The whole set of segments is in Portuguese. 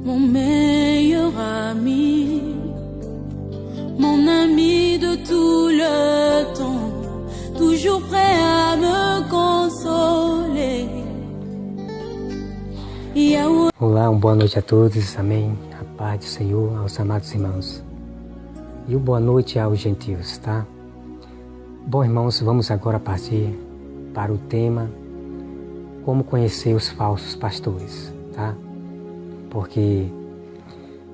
mon meilleur ami, mon ami de tout le temps, toujours prêt à me consoler. Olá, boa noite a todos, amém. A paz do Senhor aos amados irmãos. E boa noite aos gentios, tá? Bom, irmãos, vamos agora partir para o tema como conhecer os falsos pastores, tá? Porque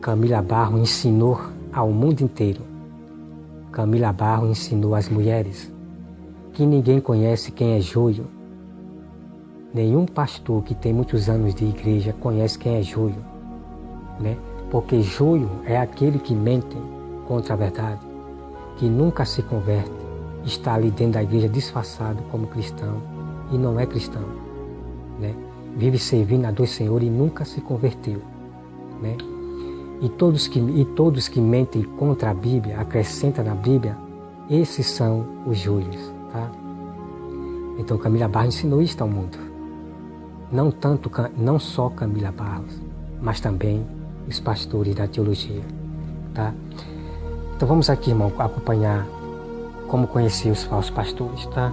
Camila Barro ensinou ao mundo inteiro. Camila Barro ensinou às mulheres que ninguém conhece quem é joio. Nenhum pastor que tem muitos anos de igreja conhece quem é joio, né? Porque joio é aquele que mente contra a verdade, que nunca se converte, está ali dentro da igreja disfarçado como cristão e não é cristão, né? Vive servindo a dois senhores e nunca se converteu, né? E todos que mentem contra a Bíblia, acrescentam na Bíblia, esses são os joios, tá? Então Camila Barro ensinou isso ao mundo. Não só Camila Barros, mas também os pastores da teologia, tá? Então vamos aqui, irmão, acompanhar como conhecer os falsos pastores, tá?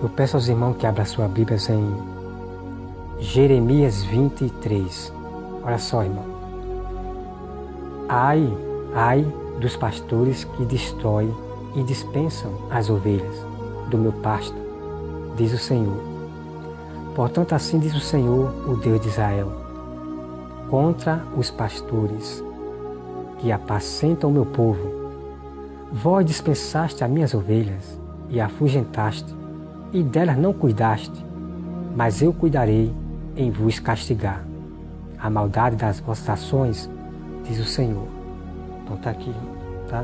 Eu peço aos irmãos que abram sua Bíblia em Jeremias 23. Olha só, irmão. Ai dos pastores que destroem e dispensam as ovelhas do meu pasto, diz o Senhor. Portanto, assim diz o Senhor, o Deus de Israel, contra os pastores que apacentam o meu povo. Vós dispensaste as minhas ovelhas e afugentaste, e delas não cuidaste, mas eu cuidarei em vos castigar a maldade das vossas ações, diz o Senhor. Então está aqui, tá?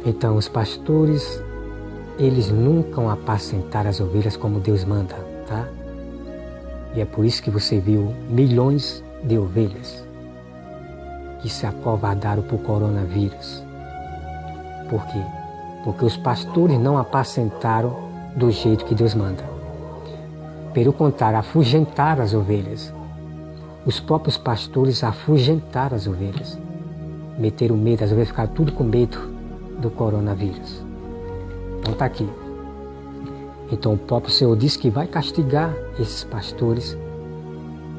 Então os pastores, eles nunca apacentaram as ovelhas como Deus manda, tá? E é por isso que você viu milhões de ovelhas que se acovardaram por coronavírus. Por quê? Porque os pastores não apacentaram do jeito que Deus manda. Pelo contrário, afugentaram as ovelhas. Os próprios pastores afugentaram as ovelhas. Meteram medo, as ovelhas ficaram tudo com medo do coronavírus. Então está aqui. Então o próprio Senhor diz que vai castigar esses pastores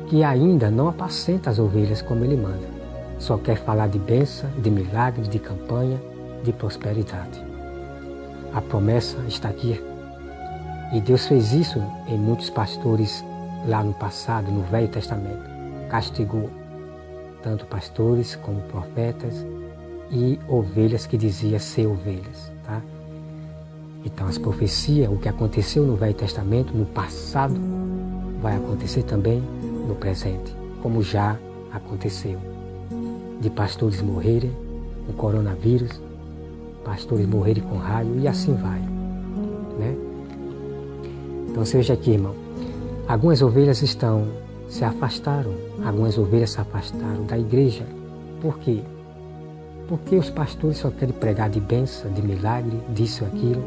que ainda não apacentam as ovelhas como Ele manda. Só quer falar de bênção, de milagre, de campanha, de prosperidade. A promessa está aqui. E Deus fez isso em muitos pastores lá no passado, no Velho Testamento. Castigou tanto pastores como profetas e ovelhas que dizia ser ovelhas, tá? Então as profecias, o que aconteceu no Velho Testamento, no passado, vai acontecer também no presente, como já aconteceu. De pastores morrerem com coronavírus, pastores morrerem com raio e assim vai, né? Então você veja aqui, irmão, algumas ovelhas se afastaram, algumas ovelhas se afastaram da igreja. Por quê? Porque os pastores só querem pregar de bênção, de milagre, disso e aquilo,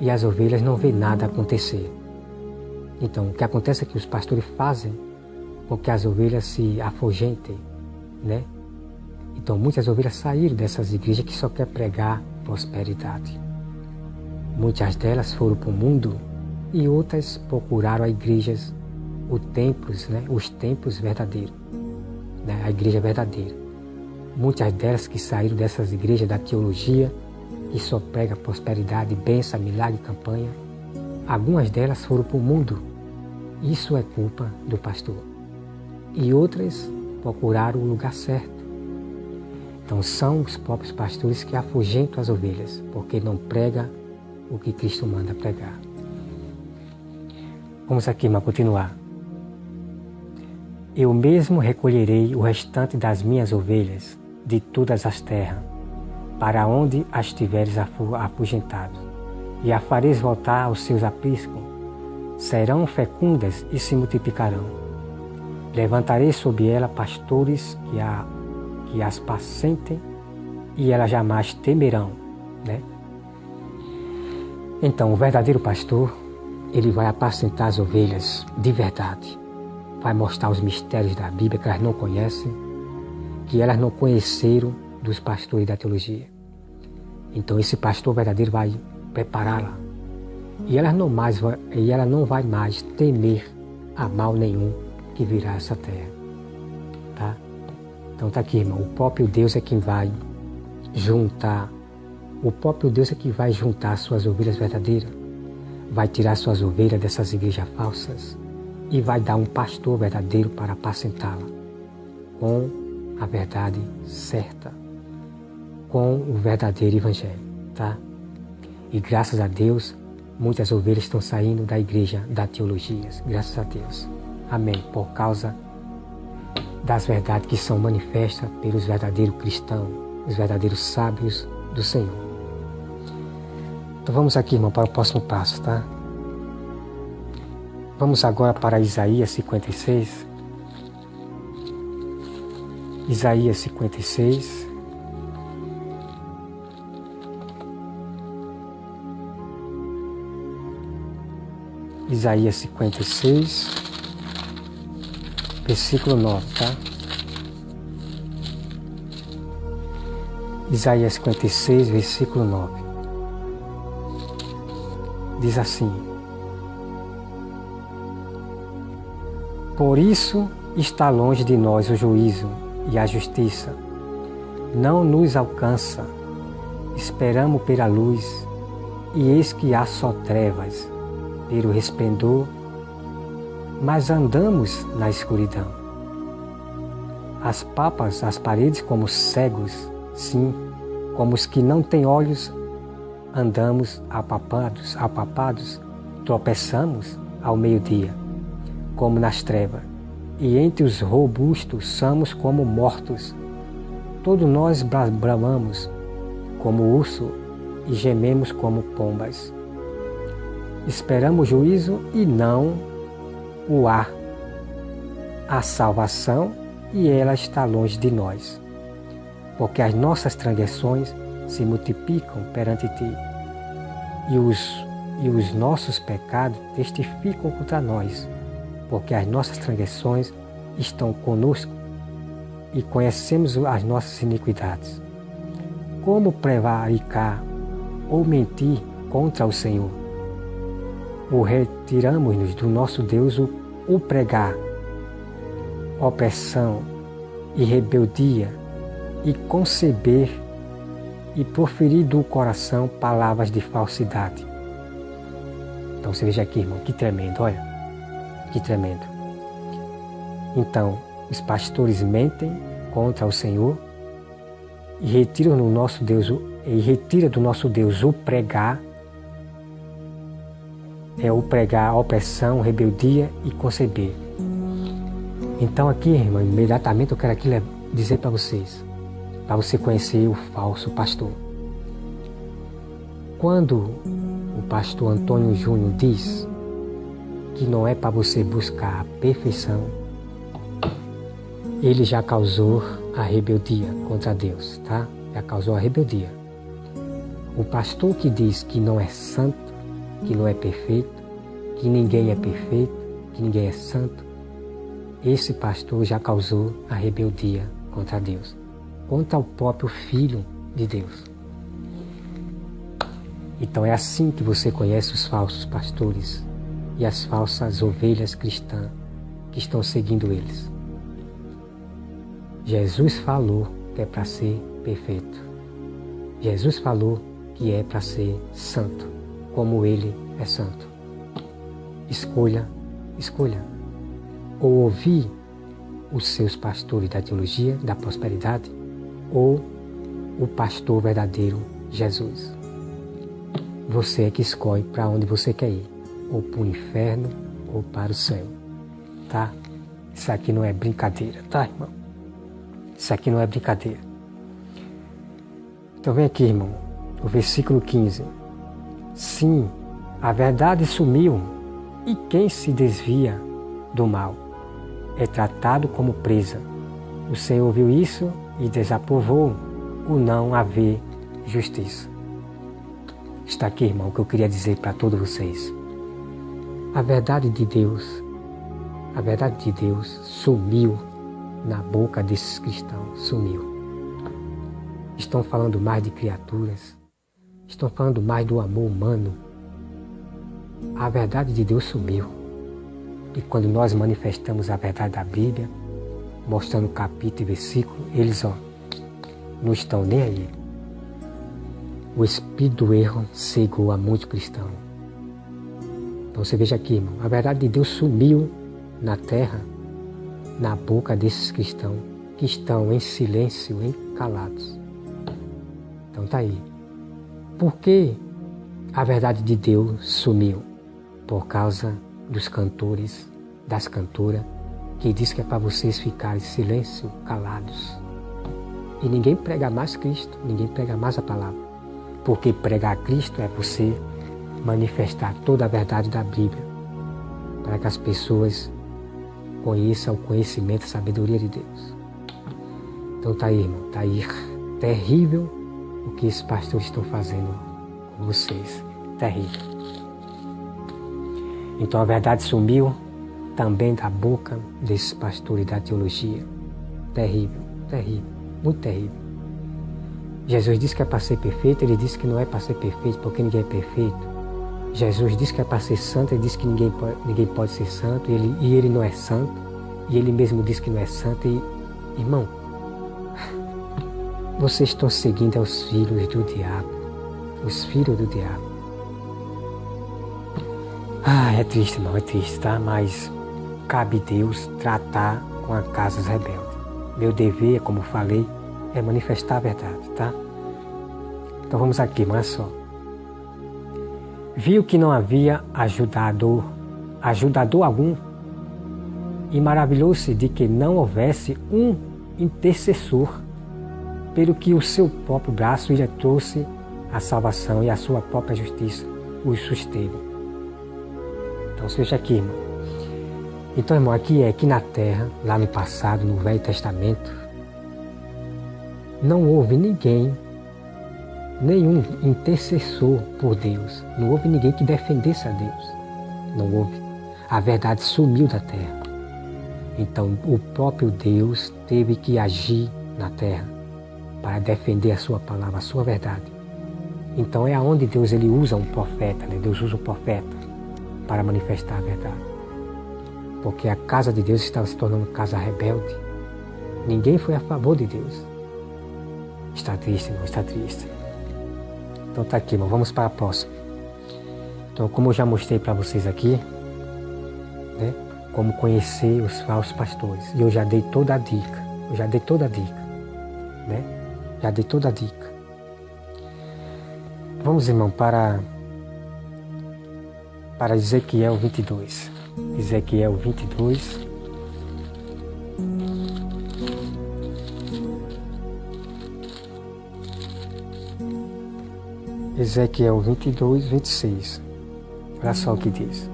e as ovelhas não vê nada acontecer. Então, o que acontece é que os pastores fazem com que as ovelhas se afugentem, né? Então, muitas ovelhas saíram dessas igrejas que só querem pregar prosperidade. Muitas delas foram para o mundo e outras procuraram as igrejas, os templos verdadeiros, né? A igreja verdadeira. Muitas delas que saíram dessas igrejas da teologia, que só prega prosperidade, bênção, milagre, campanha, algumas delas foram para o mundo. Isso é culpa do pastor. E outras procuraram o lugar certo. Então são os próprios pastores que afugentam as ovelhas, porque não prega o que Cristo manda pregar. Vamos aqui, mas continuar. Eu mesmo recolherei o restante das minhas ovelhas de todas as terras, para onde as tiveres afugentado, e a fareis voltar aos seus apriscos, serão fecundas e se multiplicarão. Levantarei sobre ela pastores que as pacentem, e elas jamais temerão, né? Então, o verdadeiro pastor, ele vai apacentar as ovelhas de verdade, vai mostrar os mistérios da Bíblia que elas não conhecem, que elas não conheceram dos pastores da teologia. Então esse pastor verdadeiro vai prepará-la. E ela não vai mais temer a mal nenhum que virá a essa terra. Tá? Então tá aqui, irmão. O próprio Deus é quem vai juntar. O próprio Deus é quem vai juntar suas ovelhas verdadeiras. Vai tirar suas ovelhas dessas igrejas falsas e vai dar um pastor verdadeiro para apacentá-la com a verdade certa, com o verdadeiro evangelho, tá? E graças a Deus, muitas ovelhas estão saindo da igreja da teologia, graças a Deus. Amém. Por causa das verdades que são manifestas pelos verdadeiros cristãos, os verdadeiros sábios do Senhor. Então vamos aqui, irmão, para o próximo passo, tá? Vamos agora para Isaías 56. Isaías 56. Isaías 56, versículo 9, tá? Isaías 56, versículo 9. Diz assim: por isso está longe de nós o juízo e a justiça. Não nos alcança. Esperamos pela luz, e eis que há só trevas, pelo resplendor, mas andamos na escuridão. As paredes como cegos, sim, como os que não têm olhos, andamos apapados, tropeçamos ao meio-dia, como nas trevas, e entre os robustos somos como mortos. Todos nós bramamos como urso e gememos como pombas. Esperamos juízo e não o há. A salvação e ela está longe de nós, porque as nossas transgressões se multiplicam perante ti, e os nossos pecados testificam contra nós, porque as nossas transgressões estão conosco e conhecemos as nossas iniquidades. Como prevaricar ou mentir contra o Senhor? O retiramos-nos do nosso Deus o pregar, opressão e rebeldia, e conceber e proferir do coração palavras de falsidade. Então você veja aqui, irmão, que tremendo, olha, que tremendo. Então, os pastores mentem contra o Senhor e retira do nosso Deus o pregar, o pregar opressão, rebeldia e conceber. Então aqui, irmão, imediatamente eu quero aqui dizer para vocês, para você conhecer o falso pastor. Quando o pastor Antônio Júnior diz que não é para você buscar a perfeição, ele já causou a rebeldia contra Deus, tá? Já causou a rebeldia. O pastor que diz que não é santo, que não é perfeito, que ninguém é perfeito, que ninguém é santo, esse pastor já causou a rebeldia contra Deus, contra o próprio Filho de Deus. Então é assim que você conhece os falsos pastores e as falsas ovelhas cristãs que estão seguindo eles. Jesus falou que é para ser perfeito. Jesus falou que é para ser santo, como Ele é santo. Escolha. Ou ouvir os seus pastores da teologia, da prosperidade, ou o pastor verdadeiro, Jesus. Você é que escolhe para onde você quer ir, ou para o inferno, ou para o céu, tá? Isso aqui não é brincadeira, tá, irmão? Isso aqui não é brincadeira. Então vem aqui, irmão, o versículo 15. Sim, a verdade sumiu, e quem se desvia do mal é tratado como presa. O Senhor viu isso e desaprovou o não haver justiça. Está aqui, irmão, o que eu queria dizer para todos vocês. A verdade de Deus A verdade de Deus sumiu na boca desses cristãos, sumiu. Estão falando mais de criaturas, estão falando mais do amor humano. A verdade de Deus sumiu. E quando nós manifestamos a verdade da Bíblia, mostrando capítulo e versículo, eles não estão nem aí. O espírito do erro cegou a muitos cristãos. Então você veja aqui, irmão, a verdade de Deus sumiu na terra, na boca desses cristãos que estão em silêncio, calados. Então tá aí. Por que a verdade de Deus sumiu? Por causa dos cantores, das cantoras, que diz que é para vocês ficarem em silêncio, calados. E ninguém prega mais Cristo, ninguém prega mais a palavra. Porque pregar Cristo é você manifestar toda a verdade da Bíblia, para que as pessoas conheçam o conhecimento, a sabedoria de Deus. Então tá aí, irmão, tá aí. Terrível o que esses pastores estão fazendo com vocês. Terrível. Então a verdade sumiu também da boca desses pastores da teologia. Terrível, terrível, muito terrível. Jesus disse que é para ser perfeito, ele disse que não é para ser perfeito, porque ninguém é perfeito. Jesus disse que é para ser santo, ele disse que ninguém pode ser santo, e ele não é santo, e ele mesmo disse que não é santo. E, irmão, vocês estão seguindo os filhos do diabo, os filhos do diabo. É triste, irmão, é triste, tá? Mas cabe Deus tratar com as casas rebeldes. Meu dever, como falei, é manifestar a verdade, tá? Então vamos aqui, mas só. Viu que não havia ajudador algum, e maravilhou-se de que não houvesse um intercessor, pelo que o seu próprio braço lhe trouxe a salvação e a sua própria justiça os susteve. Então seja aqui, irmão. Então, irmão, aqui na terra, lá no passado, no Velho Testamento, não houve nenhum intercessor por Deus. Não houve ninguém que defendesse a Deus. Não houve. A verdade sumiu da terra. Então o próprio Deus teve que agir na terra para defender a sua palavra, a sua verdade. Então é aonde Deus ele usa um profeta, né? Deus usa um profeta para manifestar a verdade. Porque a casa de Deus estava se tornando casa rebelde. Ninguém foi a favor de Deus. Está triste, irmão, está triste. Então tá aqui, irmão, vamos para a próxima. Então, como eu já mostrei para vocês aqui, né, como conhecer os falsos pastores. E eu já dei toda a dica. Né? Já dei toda a dica. Vamos, irmão, para Ezequiel 22. Ezequiel 22. Ezequiel 22, 26. Olha só o que diz.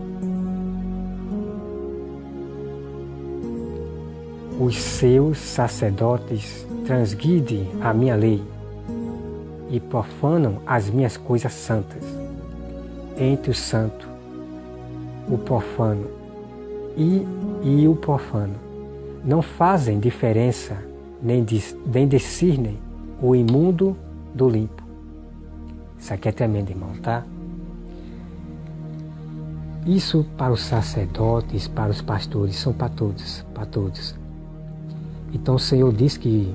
Os seus sacerdotes transgridem a minha lei e profanam as minhas coisas santas. Entre o santo, o profano e o profano não fazem diferença, nem discernem o imundo do limpo. Isso aqui é tremendo, irmão, tá? Isso para os sacerdotes, para os pastores, são para todos, para todos. Então o Senhor diz que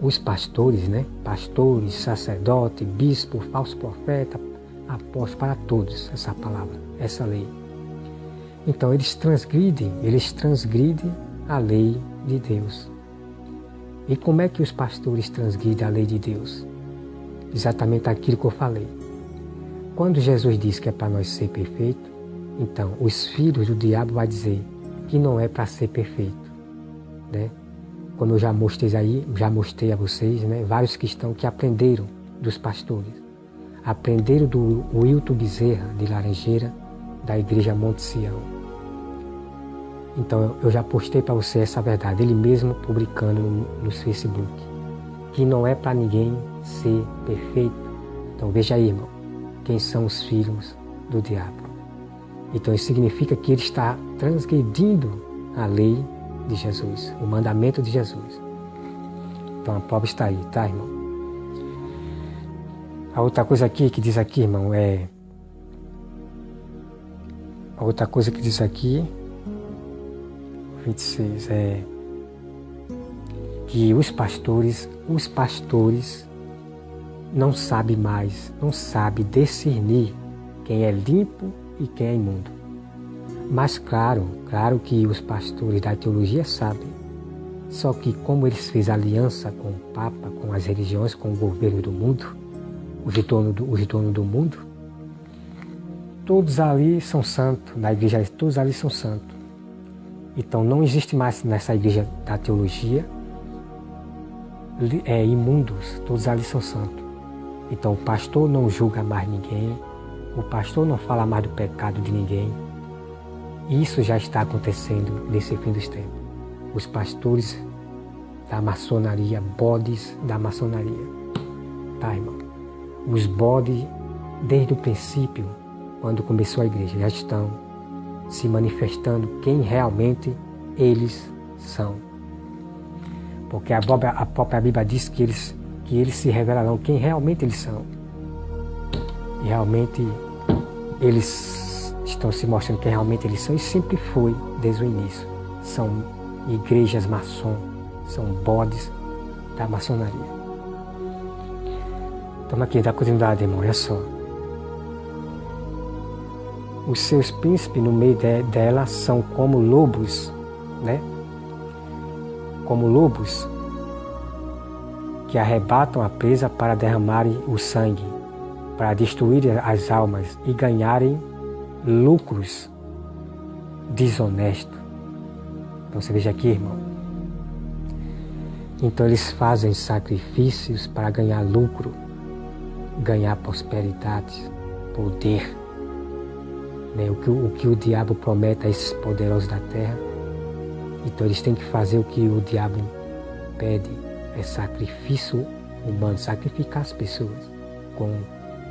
os pastores, né? Pastores, sacerdote, bispo, falso profeta, apóstolo, para todos essa palavra, essa lei. Então eles transgridem a lei de Deus. E como é que os pastores transgridem a lei de Deus? Exatamente aquilo que eu falei. Quando Jesus diz que é para nós ser perfeito, então os filhos do diabo vai dizer que não é para ser perfeito, né? Como eu já mostrei a vocês, né? Vários cristãos que aprenderam dos pastores, aprenderam do Wilton Bezerra de Laranjeira, da Igreja Monte Sião. Então eu já postei para você essa verdade, ele mesmo publicando no Facebook, que não é para ninguém ser perfeito. Então veja aí, irmão, quem são os filhos do diabo. Então isso significa que ele está transgredindo a lei de Jesus, o mandamento de Jesus. Então a prova está aí, tá, irmão? A outra coisa aqui que diz aqui, irmão, a outra coisa que diz aqui, 26, que os pastores não sabem discernir quem é limpo e quem é imundo. Mas claro que os pastores da teologia sabem. Só que como eles fez aliança com o Papa, com as religiões, com o governo do mundo, os donos do mundo, todos ali são santos, na igreja todos ali são santos. Então não existe mais nessa igreja da teologia imundos, todos ali são santos. Então o pastor não julga mais ninguém, o pastor não fala mais do pecado de ninguém. Isso já está acontecendo nesse fim dos tempos. Os pastores da maçonaria, bodes da maçonaria. Tá, irmão? Os bodes, desde o princípio, quando começou a igreja, já estão se manifestando quem realmente eles são. Porque a própria Bíblia diz que eles se revelarão quem realmente eles são. E realmente eles estão se mostrando quem realmente eles são, e sempre foi desde o início. São igrejas maçom, são bodes da maçonaria. Toma aqui, dá continuidade, irmão, olha só. Os seus príncipes no meio dela são como lobos, né? Como lobos que arrebatam a presa para derramarem o sangue, para destruírem as almas e ganharem lucros desonestos. Então você veja aqui, irmão. Então eles fazem sacrifícios para ganhar lucro, ganhar prosperidade, poder. Né? O que o diabo promete a esses poderosos da terra. Então eles têm que fazer o que o diabo pede, é sacrifício humano, sacrificar as pessoas,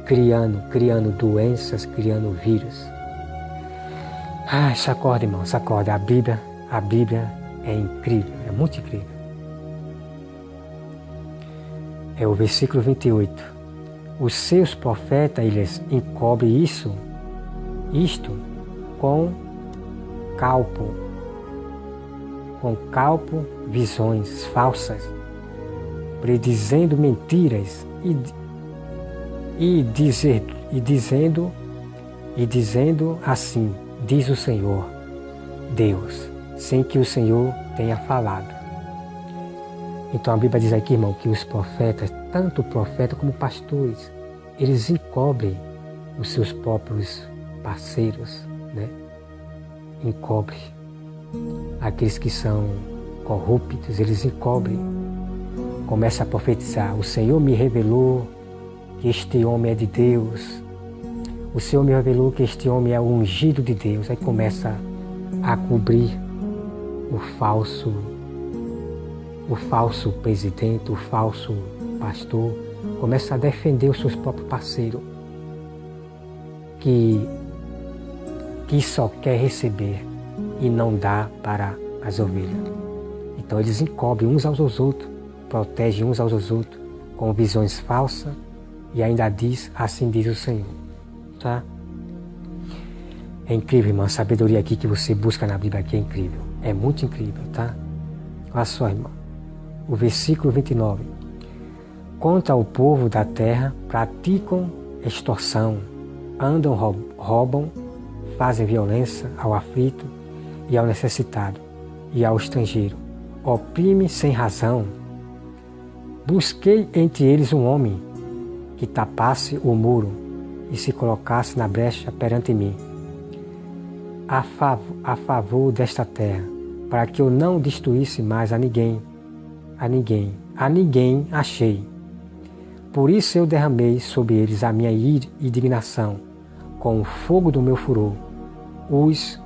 criando doenças, criando vírus. Sacode, irmão, sacode. A Bíblia é incrível, é muito incrível. É o versículo 28. Os seus profetas, eles encobrem isto com calpo, visões falsas, predizendo mentiras e dizendo assim, diz o Senhor Deus, sem que o Senhor tenha falado. Então a Bíblia diz aqui, irmão, que os profetas, tanto profetas como pastores, eles encobrem os seus próprios parceiros, né? Encobrem. Aqueles que são corruptos, eles encobrem. Começa a profetizar. O Senhor me revelou que este homem é de Deus. O Senhor me revelou que este homem é o ungido de Deus. Aí começa a cobrir o falso presidente, o falso pastor. Começa a defender os seus próprios parceiros. Que só quer receber e não dá para as ovelhas. Então eles encobrem uns aos outros, protegem uns aos outros com visões falsas e ainda diz, assim diz o Senhor. Tá? É incrível, irmão, a sabedoria aqui que você busca na Bíblia aqui é incrível. É muito incrível, tá? Olha só, irmão. O versículo 29. Contra o povo da terra praticam extorsão, andam, roubam, fazem violência ao aflito e ao necessitado e ao estrangeiro, oprime sem razão. Busquei entre eles um homem que tapasse o muro e se colocasse na brecha perante mim, a favor desta terra, para que eu não destruísse mais a ninguém achei. Por isso eu derramei sobre eles a minha indignação, com o fogo do meu furor, os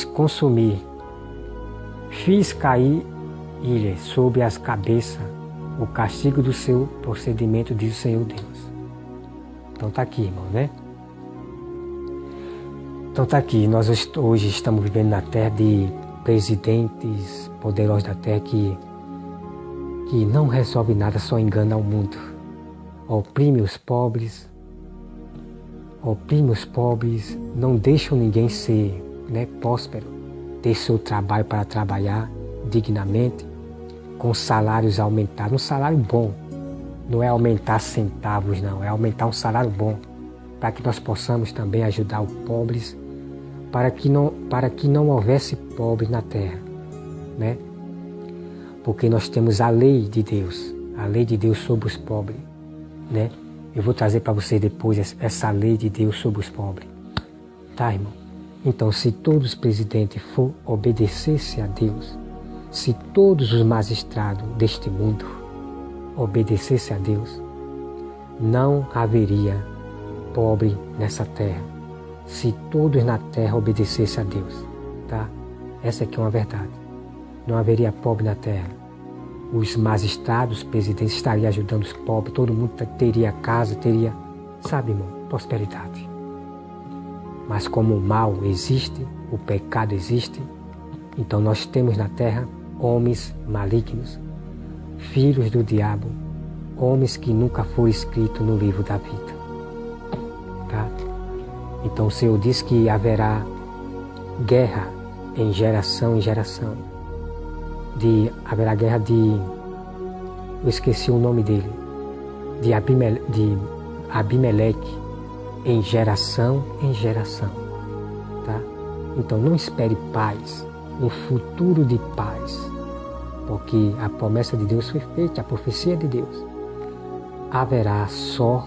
consumi, fiz cair ilha sobre as cabeças o castigo do seu procedimento, diz o Senhor Deus. Então tá aqui, irmão, né? Então tá aqui, nós hoje estamos vivendo na terra de presidentes poderosos da terra que não resolve nada, só engana o mundo. Oprime os pobres, não deixam ninguém ser, né, próspero, ter seu trabalho para trabalhar dignamente, com salários aumentados, um salário bom. Não é aumentar centavos, não, é aumentar um salário bom, para que nós possamos também ajudar os pobres, para que não houvesse pobre na terra, né? Porque nós temos a lei de Deus sobre os pobres, né? Eu vou trazer para vocês depois essa lei de Deus sobre os pobres, tá, irmão? Então, se todos os presidentes obedecessem a Deus, se todos os magistrados deste mundo obedecessem a Deus, não haveria pobre nessa terra. Se todos na terra obedecessem a Deus, tá? Essa aqui é uma verdade. Não haveria pobre na terra. Os magistrados, os presidentes estariam ajudando os pobres, todo mundo teria casa, teria, sabe, irmão, prosperidade. Mas como o mal existe, o pecado existe, então nós temos na terra homens malignos, filhos do diabo, homens que nunca foram escritos no livro da vida, tá? Então o Senhor diz que haverá guerra em geração, haverá guerra eu esqueci o nome dele, de Abimeleque, em geração, tá? Então não espere paz, um futuro de paz, porque a promessa de Deus foi feita, a profecia de Deus. Haverá só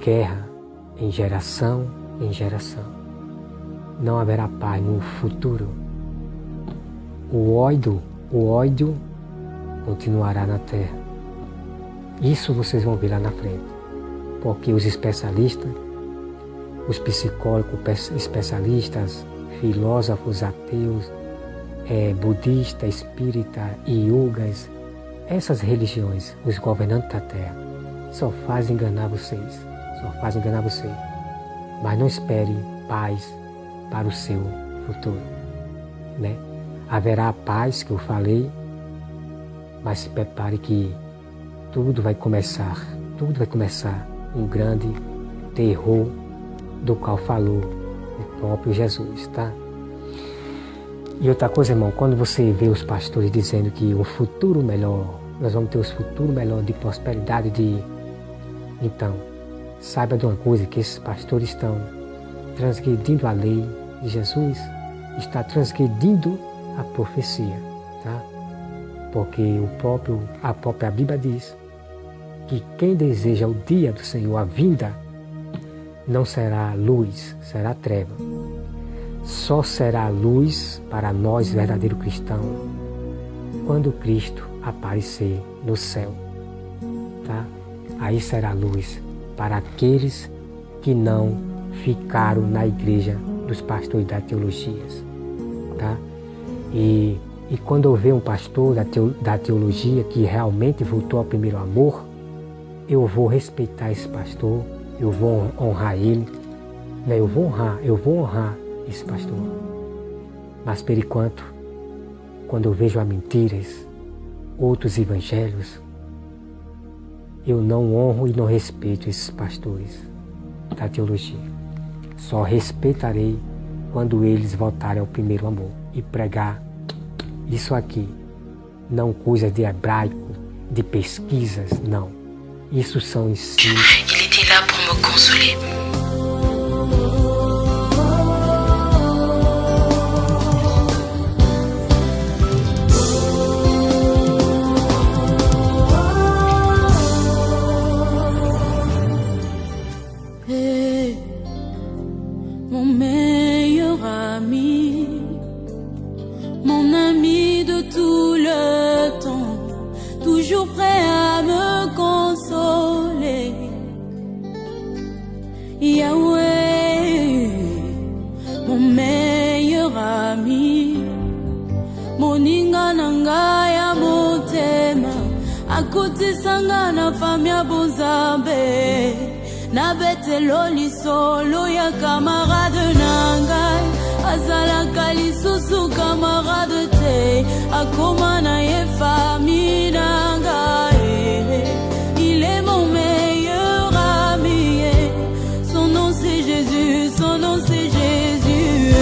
guerra em geração. Não haverá paz no futuro. O ódio continuará na terra. Isso vocês vão ver lá na frente. Porque os especialistas, os psicólogos especialistas, filósofos ateus, budistas, espíritas, yogas, essas religiões, os governantes da terra, só fazem enganar vocês. Mas não espere paz para o seu futuro, né? Haverá a paz que eu falei, mas se prepare que tudo vai começar um grande terror do qual falou o próprio Jesus, tá? E outra coisa, irmão, quando você vê os pastores dizendo que um futuro melhor, nós vamos ter um futuro melhor de prosperidade, então, saiba de uma coisa, que esses pastores estão transgredindo a lei de Jesus, está transgredindo a profecia, tá? Porque a própria Bíblia diz que quem deseja o dia do Senhor, a vinda, não será luz, será treva. Só será luz para nós, verdadeiros cristãos, quando Cristo aparecer no céu, tá? Aí será luz para aqueles que não ficaram na igreja dos pastores da teologia, tá? E quando eu ver um pastor da teologia que realmente voltou ao primeiro amor, eu vou respeitar esse pastor, eu vou honrar ele, né? Eu vou honrar esse pastor. Mas por enquanto, quando eu vejo as mentiras, outros evangelhos, eu não honro e não respeito esses pastores da teologia. Só respeitarei quando eles voltarem ao primeiro amor e pregar isso aqui. Não coisas de hebraico, de pesquisas, não. Isso são ensinos. Il était là pour me consoler. Mon meilleur ami, mon ami de tout le temps, toujours prêt à me consoler. Yahweh, mon meilleur ami, moninga nanga ya motema, akutisanga na famia buzambe na betelo lisolo ya camarade nangai azalaka lisusu camarade te akoma na ye famille nangai. Il est mon meilleur ami, son nom c'est Jésus, son nom c'est Jésus,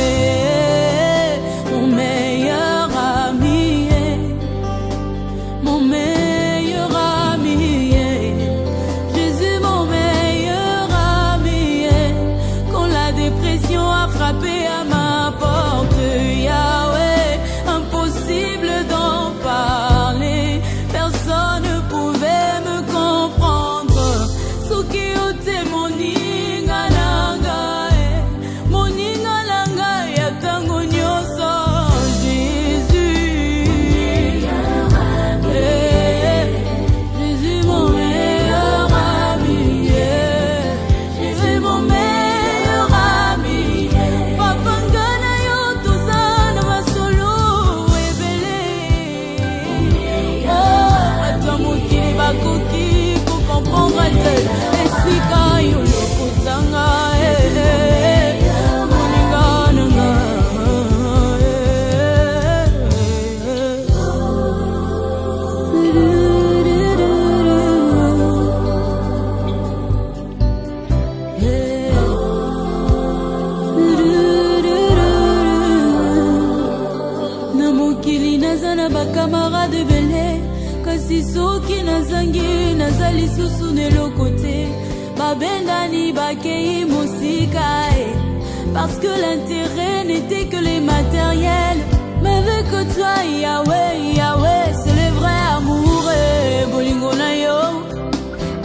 mon meilleur ami, mon meilleur ami, Jésus mon meilleur ami. Quand la dépression a frappé à ma porte, Yahweh, impossible d'en parler, personne ne pouvait me comprendre. Suki ote moninga nanga, moninga nanga ya tango nyoso, Jésus, Jésus mon meilleur ami, Jésus mon meilleur ami. Papa ngana yo tozana masolo ebele, oh atamukili bakoki ko comprendre te esika yo lokotanga moninga nanga. Na mokili naza na bakamarade ebele, kasi soki nazangi naza lisusu neloko te. Babendani bakei mosika, parce que l'intérêt n'était que les matériels. Mais avec toi Yahweh, Yahweh, c'est le vrai amour, bolingo na yo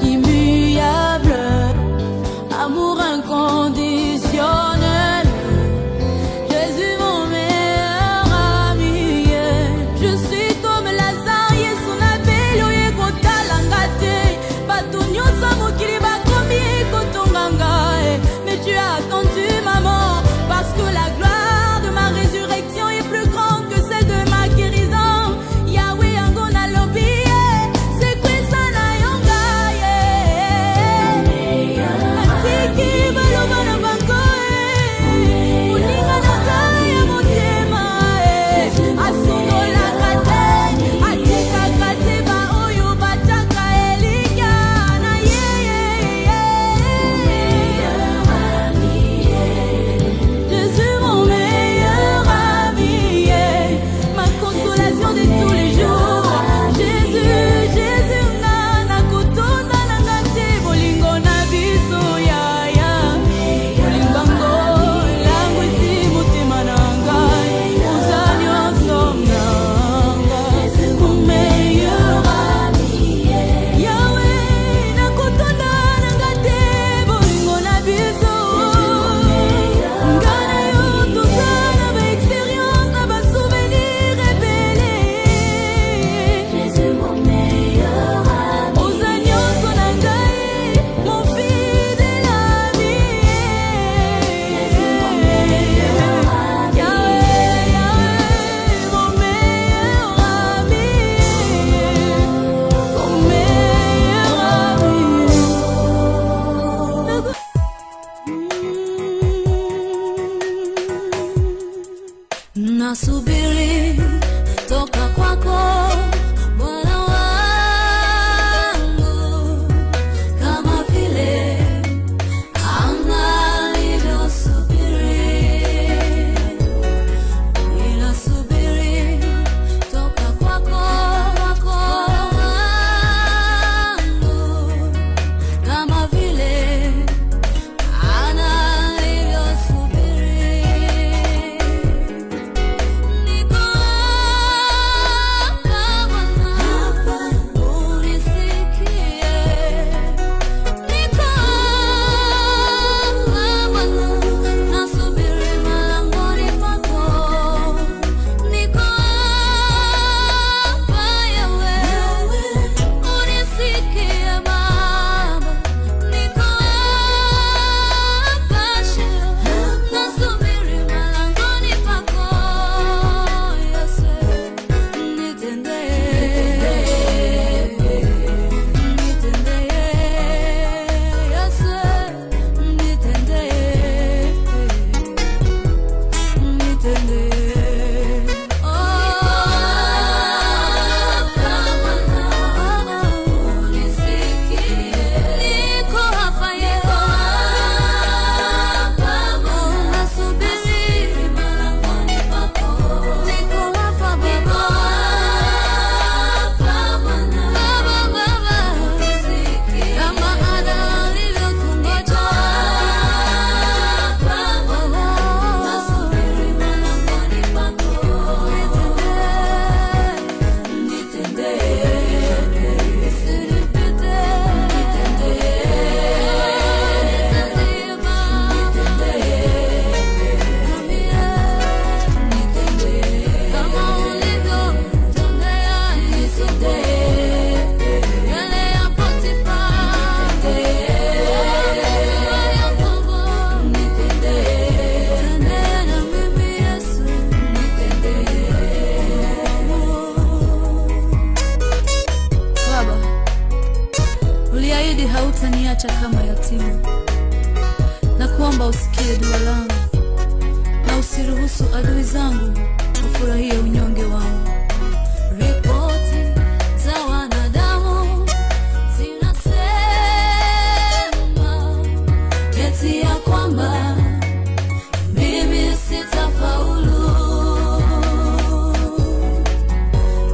immuable, amour inconditionnel. Jésus mon meilleur ami, je suis comme Lazare, son appel oye kotalanga te, bato nyonso mokili bakomi kotonganga, mais tu as attendu maman, parce que la gloire de ma résurrection est plus grande que celle de ma guérison. Yahweh angona lobi, c'est quoi ça na yonga, atiki baloba na bango, moninga na ngai ya motema, asundola kate, atika kate ba oyo bataka elinga na ye. Jésus mon meilleur ami, ma consolation de tous les jours. Jésus, Jésus na kutunda na ngate bolingo na biso ya bolingo langu si motema na ngai uzali onsonga mon meilleur ami. Yahweh na kutunda na ngate bolingo na biso ngana yo tozala ba expérience na ba souvenir rebele. Jésus mon meilleur ami, oza nyonso na ngai mon fidèle ami. Jésus mon meilleur ami, Yahweh, Yahweh mon meilleur ami, mon meilleur ami. Nasubiri toka kwako Bwana wangu, kama vile anga lilivyosubiri. Ninasubiri toka kwako wangu, kama vile anga lilivyosubiri. naomba usikie dua langu na usiruhusu adui zangu ufurahie unyonge wangu. Ripoti za wanadamu zinasema eti ya kwamba mimi sitafaulu.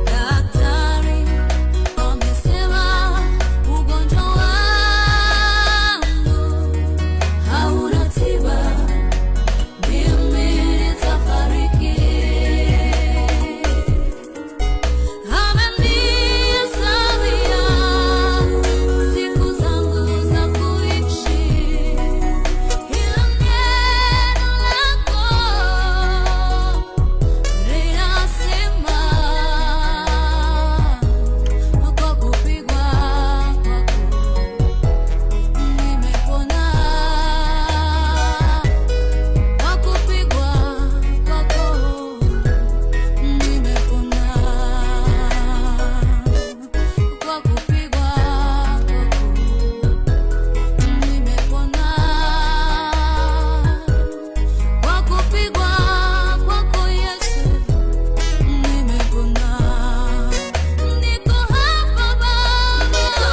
Daktari wamesema ugonjwa wangu hauna tiba, mimi nitafariki. Amenisawia siku zangu za kuishi, ila neno lako linasema kwa kupigwa kwako nimepona, kwa kupigwa kwako nimepona, kwa kupigwa kwako nimepona, kwa kupigwa kwako Yesu nimepona. Niko hapa Baba, niko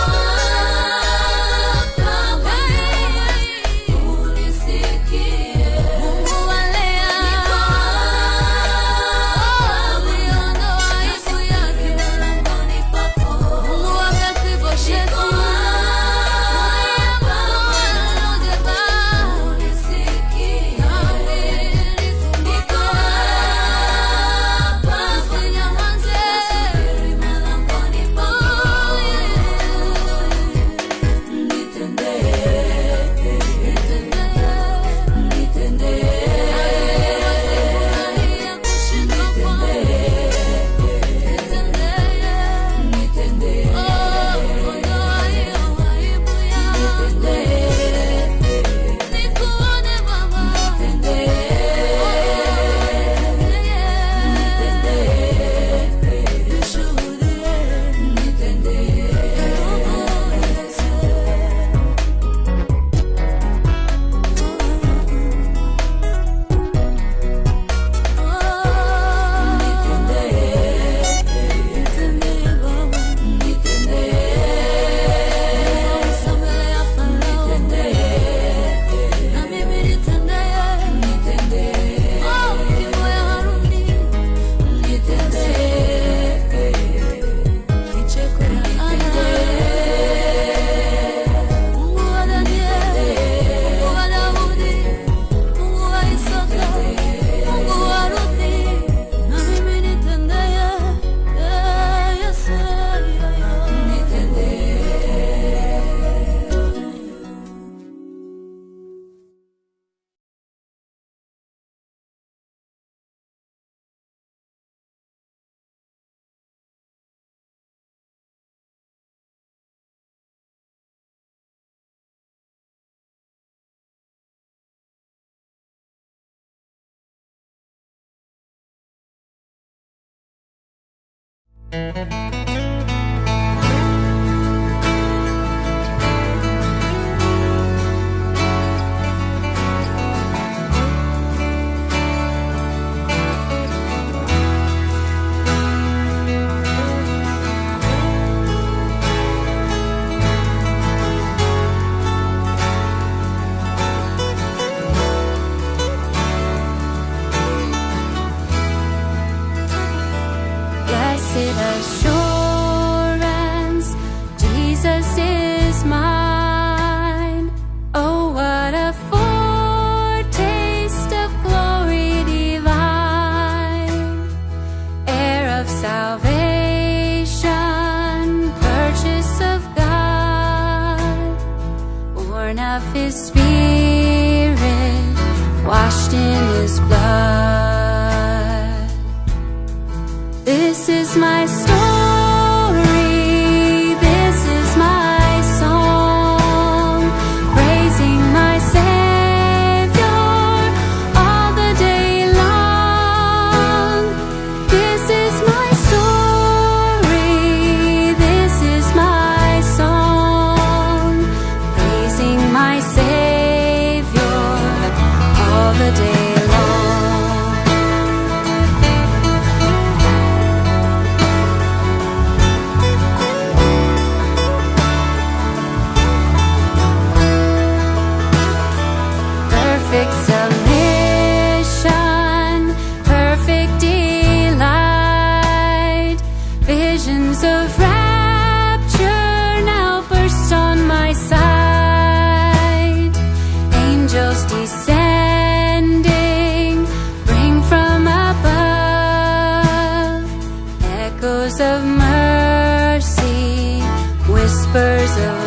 hapa unisikie. Mungu wa Lea, niko hapa uliondoa aibu yake mlangoni pako. Mungu wa Mefiboshethi, unisikie. Niko hapa usinyamaze, nasubiri mlangoni pako. Blessed assurance. exhalation, perfect delight, visions of rapture now burst on my sight. Angels descending, bring from above echoes of mercy, whispers of